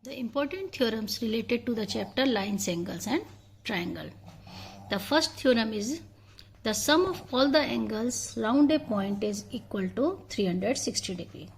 The important theorems related to the chapter lines, angles and triangle. The first theorem is the sum of all the angles round a point is equal to 360 degree.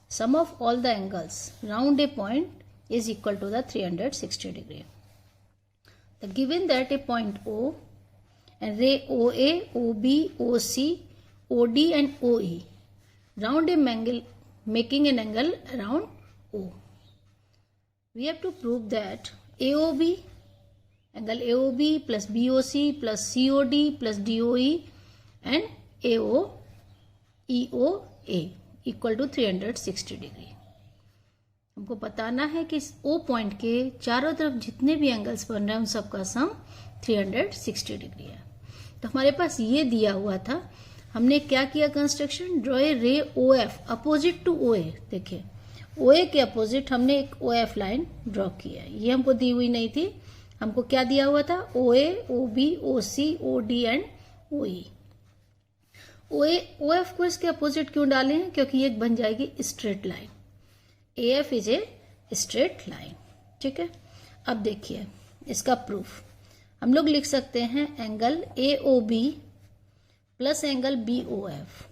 Sum of all the angles round a point is equal to the 360 degree. The given that a point O and ray OA, OB, OC, OD and OE round a angle, making an angle around O. We have to prove that AOB, angle AOB plus BOC plus COD plus DOE and AO, EOA equal to 360 degree. हमको बताना है कि इस O point के चारों तरफ जितने भी एंगल्स बन रहे हैं उन सबका सम 360 डिग्री है. तो हमारे पास ये दिया हुआ था. हमने क्या किया कंस्ट्रक्शन, ड्रॉ ए रे OF अपोजिट टू OA. देखिए OA के अपोजिट हमने एक OF लाइन ड्रॉ की है. ये हमको दी हुई नहीं थी. हमको क्या दिया हुआ था, OA, OB, OC, OD and OE. OF को इसके अपोजिट क्यों डाले हैं, क्योंकि ये बन जाएगी straight line. AF is a straight line. ठीक है. अब देखिए इसका प्रूफ हम लोग लिख सकते हैं angle AOB plus angle BOF.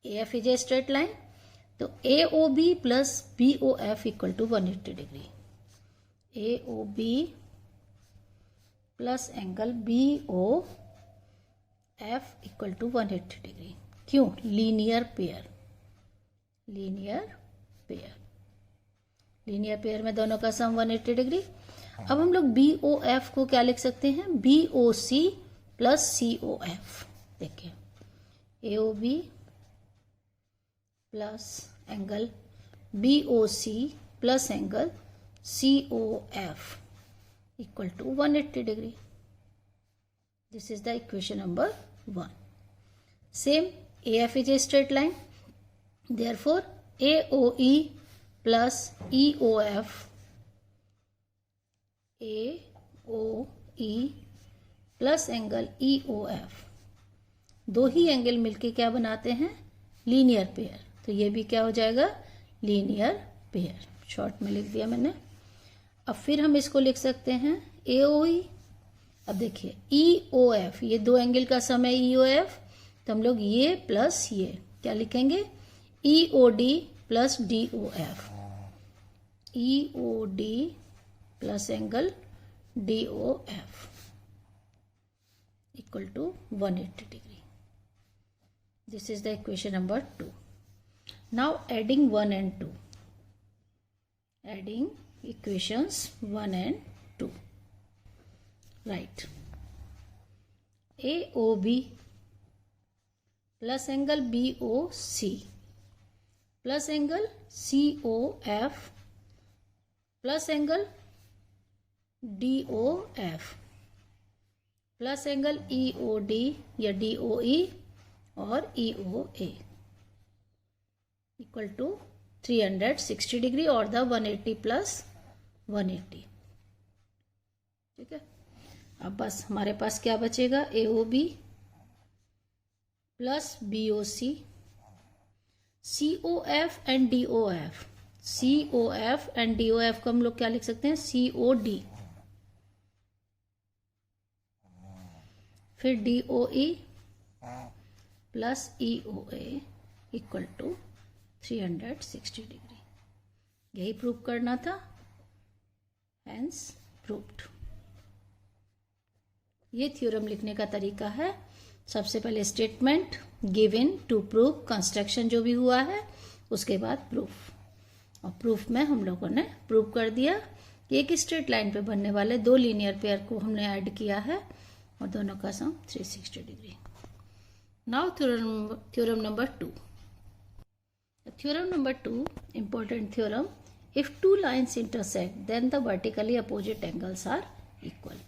AF is a straight line, तो AOB plus BOF equal to 180 degree. AOB plus angle BOF equal to 180 degree. क्यों, linear pair. Linear pair, linear pair में दोनों का सम 180 डिग्री. अब हम लोग BOF को क्या लिख सकते हैं, BOC प्लस COF. देखिए AOB plus angle BOC plus angle COF equal to 180 degree. This is the equation number 1. Same AF is a straight line, therefore AOE plus EOF, AOE plus angle EOF, दो ही angle मिलके क्या बनाते हैं, linear pair. तो ये भी क्या हो जाएगा, लीनियर पेयर. शॉर्ट में लिख दिया मैंने. अब फिर हम इसको लिख सकते हैं AOE. अब देखिए EOF, ये दो एंगल का सम है EOF, तो हम लोग ये प्लस ये क्या लिखेंगे, EOD plus DOF. EOD plus angle DOF equal to 180 degree. This is the equation number 2. Now adding 1 and 2. Adding equations 1 and 2. Right. AOB plus angle BOC plus angle COF plus angle DOF plus angle EOD या DOE और EOA equal to 360 degree और the 180 plus 180. ठीक है. अब बस हमारे पास क्या बचेगा, AOB plus BOC, COF and DOF. COF and DOF को हम लोग क्या लिख सकते हैं, COD. फिर DOE plus EOA equal to 360 degree. यही प्रूव करना था. Hence proved. ये थ्योरम लिखने का तरीका है. सबसे पहले statement given to prove construction जो भी हुआ है, उसके बाद प्रूफ. और प्रूफ में हम लोगों ने प्रूव कर दिया कि एक स्ट्रेट लाइन पे बनने वाले दो लीनियर पेयर को हमने ऐड किया है और दोनों का सम 360 degree. Now theorem number 2. Theorem number 2, important theorem. If two lines intersect, then the vertically opposite angles are equal.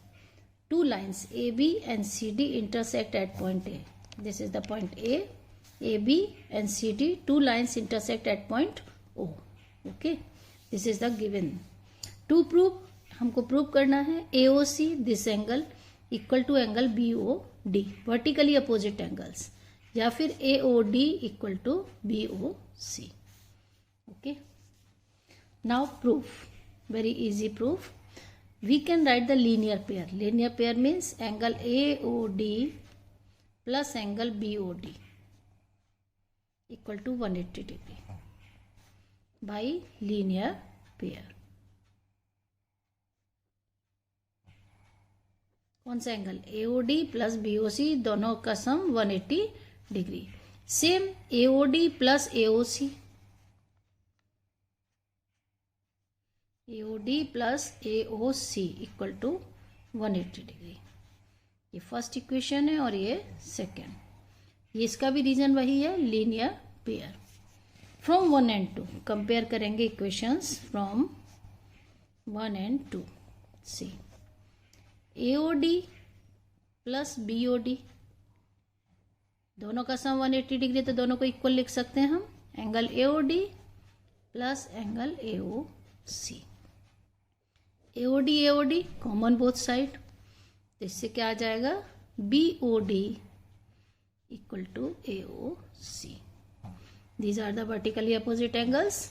Two lines AB and CD intersect at point A. This is the point A. AB and CD, two lines intersect at point O. Okay, this is the given. To prove, हमको prove करना है AOC, this angle equal to angle BOD, vertically opposite angles, या फिर AOD equal to BOC. Okay. Now proof, very easy proof. We can write the linear pair. Linear pair means angle AOD plus angle BOD equal to 180 degree by linear pair. कौन सा angle? AOD plus BOC दोनों का sum 180 degree. Same AOD plus AOC, AOD plus AOC equal to 180 degree. ये first equation है और ये second. ये इसका भी रीजन वही है, linear pair. From 1 and 2 compare करेंगे equations from 1 and 2. See AOD plus BOD दोनों का सम 180 डिग्री, तो दोनों को इक्वल लिख सकते हैं हम. Angle AOD plus angle AOC. AOD common both side, तो इससे क्या आ जाएगा? BOD equal to AOC. These are the vertically opposite angles.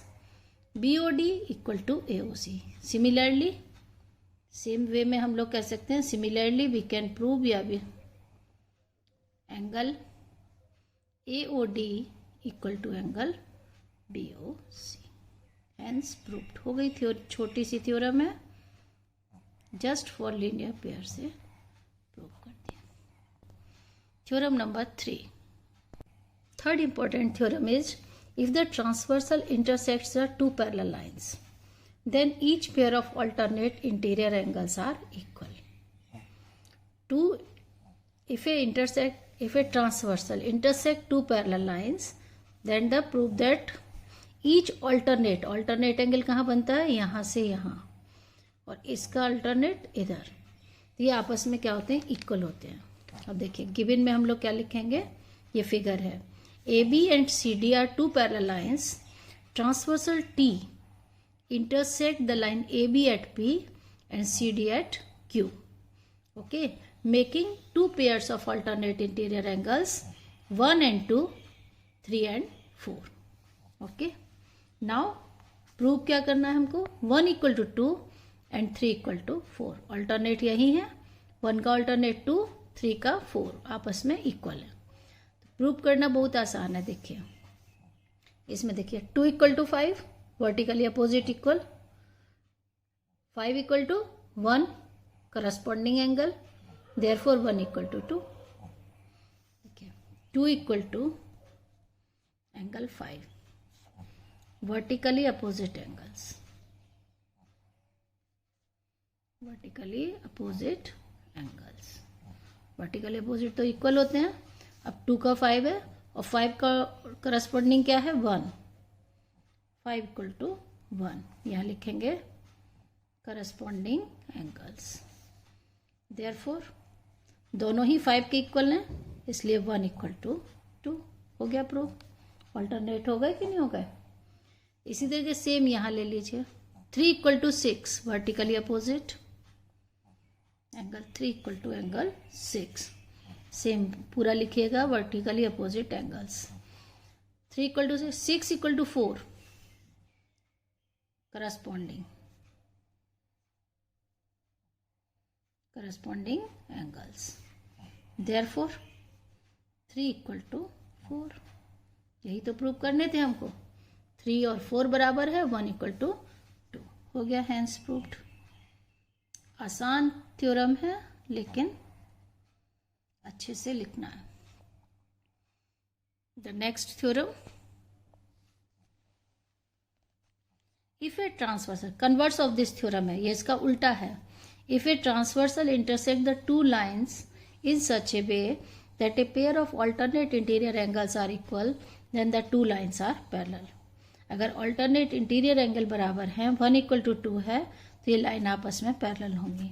BOD equal to AOC. Similarly same way में हम लोग कह सकते हैं, सिमिलरली वी कैन प्रूव या भी angle AOD equal to angle BOC. Hence proved. हो गई. छोटी सी थ्योरम है, जस्ट फॉर लीनियर पेयर से प्रूव कर दिया. Theorem number 3. Third important theorem is if the transversal intersects the two parallel lines then each pair of alternate interior angles are equal. If a transversal intersect two parallel lines, then the prove that each alternate angle कहाँ बनता है? यहाँ से यहाँ, और इसका alternate इधर. तो ये आपस में क्या होते हैं? इक्वल होते हैं. अब देखिए गिवन में हम लोग क्या लिखेंगे? ये फिगर है. AB and CD are two parallel lines. Transversal T intersect the line AB at P and CD at Q. Okay, making two pairs of alternate interior angles 1 and 2, 3 and 4. Okay, now prove क्या करना है हमको? 1 equal to 2 and 3 equal to 4. alternate यही है. 1 का alternate 2, 3 का 4 आपस में इक्वल है. तो प्रूव करना बहुत आसान है. देखिए इसमें देखिए 2 equal to 5 vertically opposite equal, 5 equal to 1 corresponding angle, therefore 1 equal to 2. देखिए 2 equal to angle 5, vertically opposite angles, vertically opposite angles. Vertically opposite तो इक्वल होते हैं. अब 2 का 5 है और 5 का करस्पॉन्डिंग क्या है? 1. 5 इक्वल टू 1 यहाँ लिखेंगे करस्पॉन्डिंग एंगल्स. देयरफॉर दोनों ही 5 के इक्वल हैं, इसलिए 1 इक्वल टू 2. हो गया प्रूफ. ऑल्टरनेट हो गए कि नहीं हो गए? इसी तरीके सेम यहाँ ले लीजिए. 3 equal to 6 vertically opposite angle, 3 equal to angle 6. Same पूरा लिखिएगा, vertically opposite angles. 3 equal to 6, 6 equal to 4 corresponding angles. Therefore 3 equal to 4. यही तो प्रूव करने थे हमको. 3 और 4 बराबर है, 1 इक्वल टू 2. हो गया. Hence proved. आसान थ्योरम है लेकिन अच्छे से लिखना है. The next theorem, if a transversal, converse of this theorem है, ये इसका उल्टा है. If a transversal intersect the two lines in such a way that a pair of alternate interior angles are equal, then the two lines are parallel. अगर alternate interior angle बराबर हैं, 1 equal to 2 है, तो ये line आपस में parallel होंगी.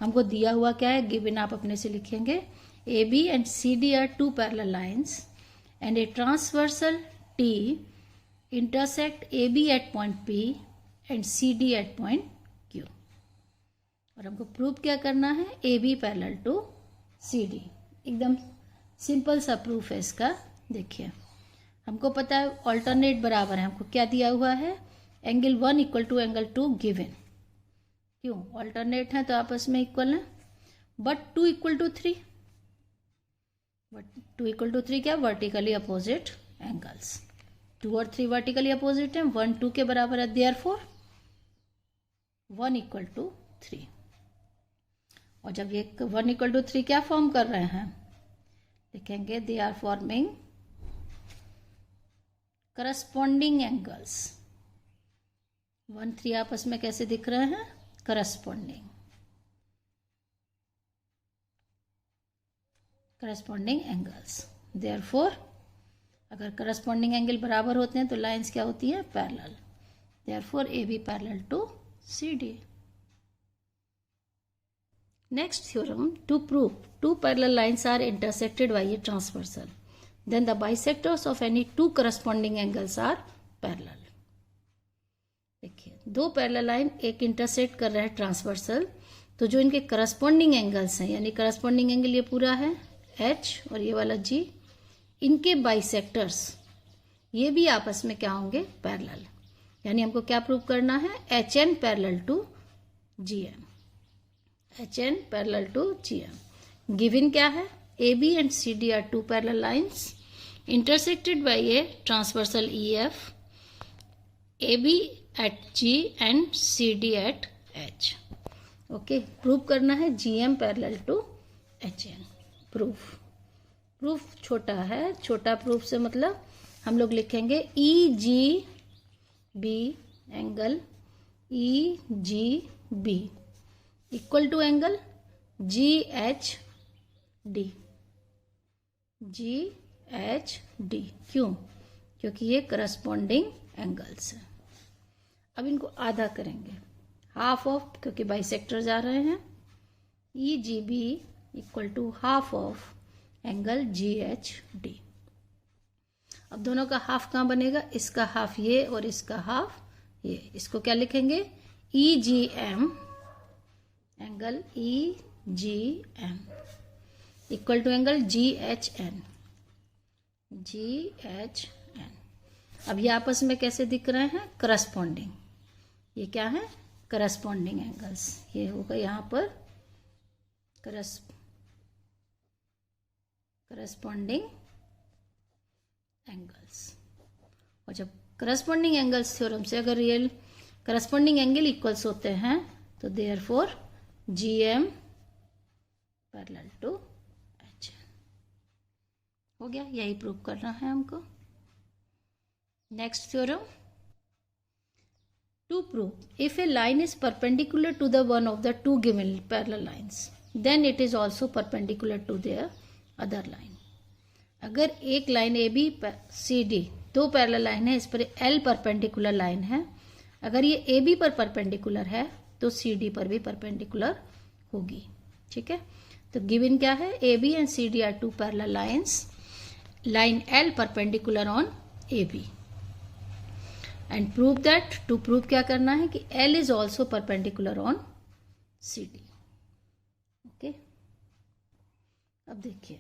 हमको दिया हुआ क्या है? गिवन आप अपने से लिखेंगे. AB and CD are two parallel lines and a transversal T intersect AB at point P and CD at point Q. और हमको प्रूव क्या करना है? AB parallel to CD. एकदम सिंपल सा प्रूफ है इसका. देखिए हमको पता है ऑल्टरनेट बराबर है. हमको क्या दिया हुआ है? Angle 1 equal to angle 2 given. क्यों? ऑल्टरनेट है तो आपस में इक्वल है। But 2 equal to 3, but 2 equal to 3 क्या? Vertically opposite angles. 2 और 3 वर्टिकली अपोजिट है, 1 2 के बराबर है, देयरफॉर 1 इक्वल टू 3। और जब ये 1 इक्वल टू 3 क्या फॉर्म कर रहे हैं, लिखेंगे they are forming corresponding angles. 1 3 आपस में कैसे दिख रहे हैं? Corresponding angles. देयरफॉर अगर करस्पॉन्डिंग एंगल बराबर होते हैं तो लाइंस क्या होती है? Parallel. Therefore A B parallel to C D. Next theorem, to prove two parallel lines are intersected by a transversal, then the bisectors of any two corresponding angles are parallel. देखिए, दो parallel line एक intersect कर रहा है transversal, तो जो इनके corresponding angles हैं, यानी करस्पॉन्डिंग एंगल ये पूरा है H और ये वाला G, इनके बाइसेक्टर्स ये भी आपस में क्या होंगे? पैरेलल। यानी हमको क्या प्रूव करना है? HN parallel to GM। HN parallel to GM। Given क्या है? AB and CD are two parallel lines intersected by a transversal EF, AB at G and CD at H. Okay, prove करना है GM parallel to HN। Proof छोटा है, छोटा proof से मतलब हम लोग लिखेंगे EGB angle EGB equal to angle GHD। क्यों? क्योंकि ये करस्पॉन्डिंग एंगल्स है। अब इनको आधा करेंगे, हाफ ऑफ, क्योंकि बाइसेक्टर जा रहे हैं, EGB equal to half of angle GHD। अब दोनों का हाफ कहाँ बनेगा? इसका हाफ ये और इसका हाफ ये। इसको क्या लिखेंगे? EGM angle EGM equal to angle GHN। अब ये आपस में कैसे दिख रहे हैं? करस्पॉन्डिंग। ये क्या है? Corresponding angles. ये होगा यहाँ पर करस्पॉन्डिंग एंगल्स। और जब करस्पॉन्डिंग एंगल्स थ्योरम से अगर रियल करस्पॉन्डिंग एंगल इक्वल्स होते हैं तो therefore GM parallel to HN हो गया। यही प्रूव करना है हमको। Next theorem, to prove if a line is perpendicular to the one of the two given parallel lines then it is also perpendicular to their other line. अगर एक line AB CD दो parallel line है, इस पर L perpendicular line है, अगर ये AB पर परपेंडिकुलर है तो CD पर भी परपेंडिकुलर होगी। ठीक है, तो गिवन क्या है? AB and CD are two parallel lines, line L perpendicular on AB and prove that, to prove क्या करना है कि L is also perpendicular on CD। Okay, अब देखिए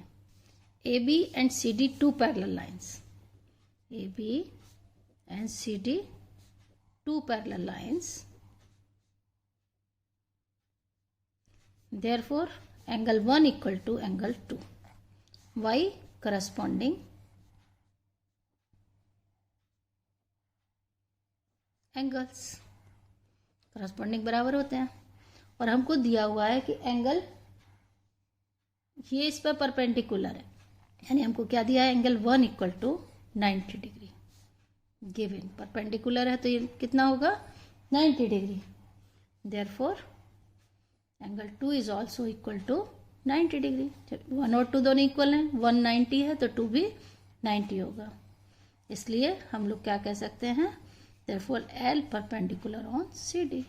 AB and CD two parallel lines, AB and CD two parallel lines, therefore angle 1 equal to angle 2. Why? Corresponding angles corresponding बराबर होते हैं। और हमको दिया हुआ है कि एंगल ये इस पर परपेंडिकुलर है, यानी हमको क्या दिया है? Angle 1 equal to 90 degree given. Perpendicular है तो ये कितना होगा? 90 degree. Therefore angle 2 is also equal to 90 degree. 1 और 2 दोनों इक्वल हैं, 1 90 है तो 2 भी 90 होगा। इसलिए हम लोग क्या कह सकते हैं? Therefore L perpendicular on CD.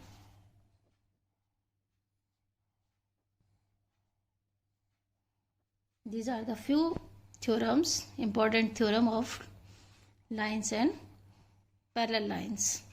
These are the few theorems, important theorem of lines and parallel lines.